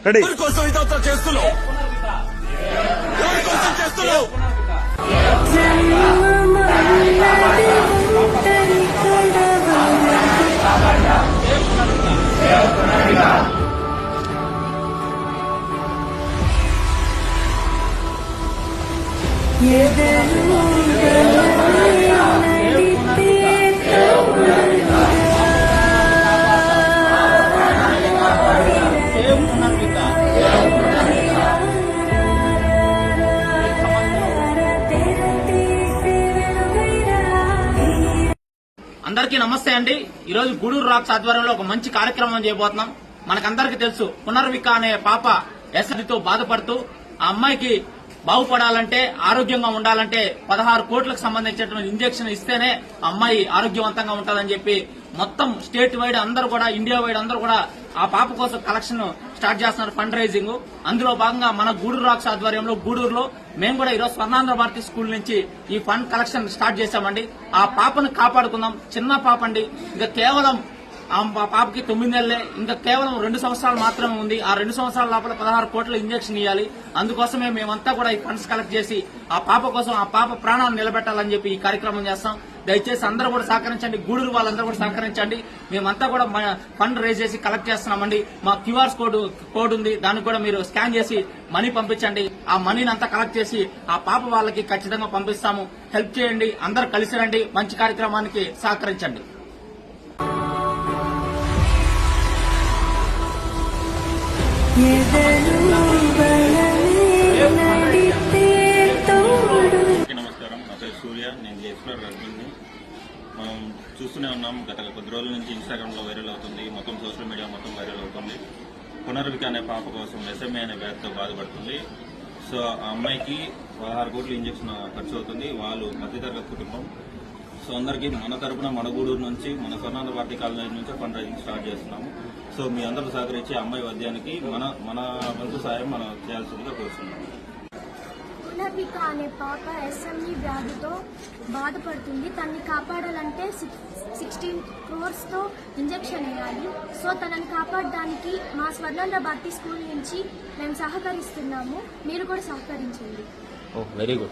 కోసం ఇదంతా చేస్తున్నావు చేస్తున్నావు అందరికీ నమస్తే అండి. ఈ రోజు గూడూరు రాక్స్ ఆధ్వర్యంలో ఒక మంచి కార్యక్రమం చేయబోతున్నాం. మనకందరికీ తెలుసు, పునర్విక అనే పాప ఎస్ఐతో బాధపడుతూ ఆ అమ్మాయికి బాగుపడాలంటే, ఆరోగ్యంగా ఉండాలంటే 16 కోట్లకు సంబంధించినటువంటి ఇంజెక్షన్ ఇస్తేనే ఆ అమ్మాయి ఆరోగ్యవంతంగా ఉంటుందని చెప్పి మొత్తం స్టేట్ వైడ్ అందరూ కూడా, ఇండియా వైడ్ అందరూ కూడా ఆ పాప కోసం కలెక్షన్ స్టార్ట్ చేస్తున్నారు, ఫండ్ రైజింగ్. అందులో భాగంగా మన గూడూరు రాక్స్ ఆధ్వర్యంలో గూడూరులో మేము కూడా ఈరోజు స్వర్ణాంధ్ర భారతి స్కూల్ నుంచి ఈ ఫండ్ కలెక్షన్ స్టార్ట్ చేశామండి. ఆ పాపను కాపాడుకుందాం. చిన్న పాప అండి, ఇంకా కేవలం ఆ పాపకి 9 నెలలే, ఇంకా కేవలం 2 సంవత్సరాలు మాత్రమే ఉంది. ఆ 2 సంవత్సరాల లోపల 16 కోట్ల ఇంజెక్షన్ ఇవ్వాలి. అందుకోసమే మేమంతా కూడా ఈ ఫండ్స్ కలెక్ట్ చేసి ఆ పాప కోసం, ఆ పాప ప్రాణాలను నిలబెట్టాలని చెప్పి ఈ కార్యక్రమం చేస్తాం. దయచేసి అందరూ కూడా సహకరించండి, గూడూరు వాళ్ళందరూ కూడా సహకరించండి. మేమంతా కూడా ఫండ్ రైజ్ చేసి కలెక్ట్ చేస్తున్నామండి. మా క్యూఆర్ కోడ్ ఉంది, దానికి కూడా మీరు స్కాన్ చేసి మనీ పంపించండి. ఆ మనీని అంతా కలెక్ట్ చేసి ఆ పాప వాళ్ళకి ఖచ్చితంగా పంపిస్తాము. హెల్ప్ చేయండి, అందరూ కలిసి రండి, మంచి కార్యక్రమానికి సహకరించండి. నమస్కారం, నా పేరు సూర్య, నేను ఎక్స్ప్లోర్ రన్నింగ్. మనం చూస్తూనే ఉన్నాం, గత కొద్ది రోజుల నుంచి ఇన్స్టాగ్రామ్ లో వైరల్ అవుతుంది, మొత్తం సోషల్ మీడియా మొత్తం వైరల్ అవుతుంది. పునర్విక అనే పాప కోసం ఎస్ఎంఏ అనే వ్యాధితో బాధపడుతుంది. సో ఆ అమ్మాయికి 16 కోట్ల ఇంజక్షన్ ఖర్చు అవుతుంది. వాళ్ళు మధ్యతరగతి కుటుంబం. సో అందరికీ మన తరపున, మన గూడూరు నుంచి, మన స్వర్ణాంధ్ర భారతి కాలేజ్ నుంచి ఫండ్ రైజింగ్ స్టార్ట్ చేస్తున్నాము. సో మీ అందరూ సహకరించి అమ్మాయి వైద్యానికి మన వంతు సాయం మనం చేయాల్సిందిగా కోరుతున్నాము. పునర్విక అనే పాప ఎస్ఎంఈ వ్యాధితో బాధపడుతుంది. తనని కాపాడాలంటే 16 crores ఇంజెక్షన్ వేయాలి. సో తనని కాపాడడానికి మా స్వర్ణాంధ్ర భారతి స్కూల్ నుంచి మేము సహకరిస్తున్నాము. మీరు కూడా సహకరించండి. Very good.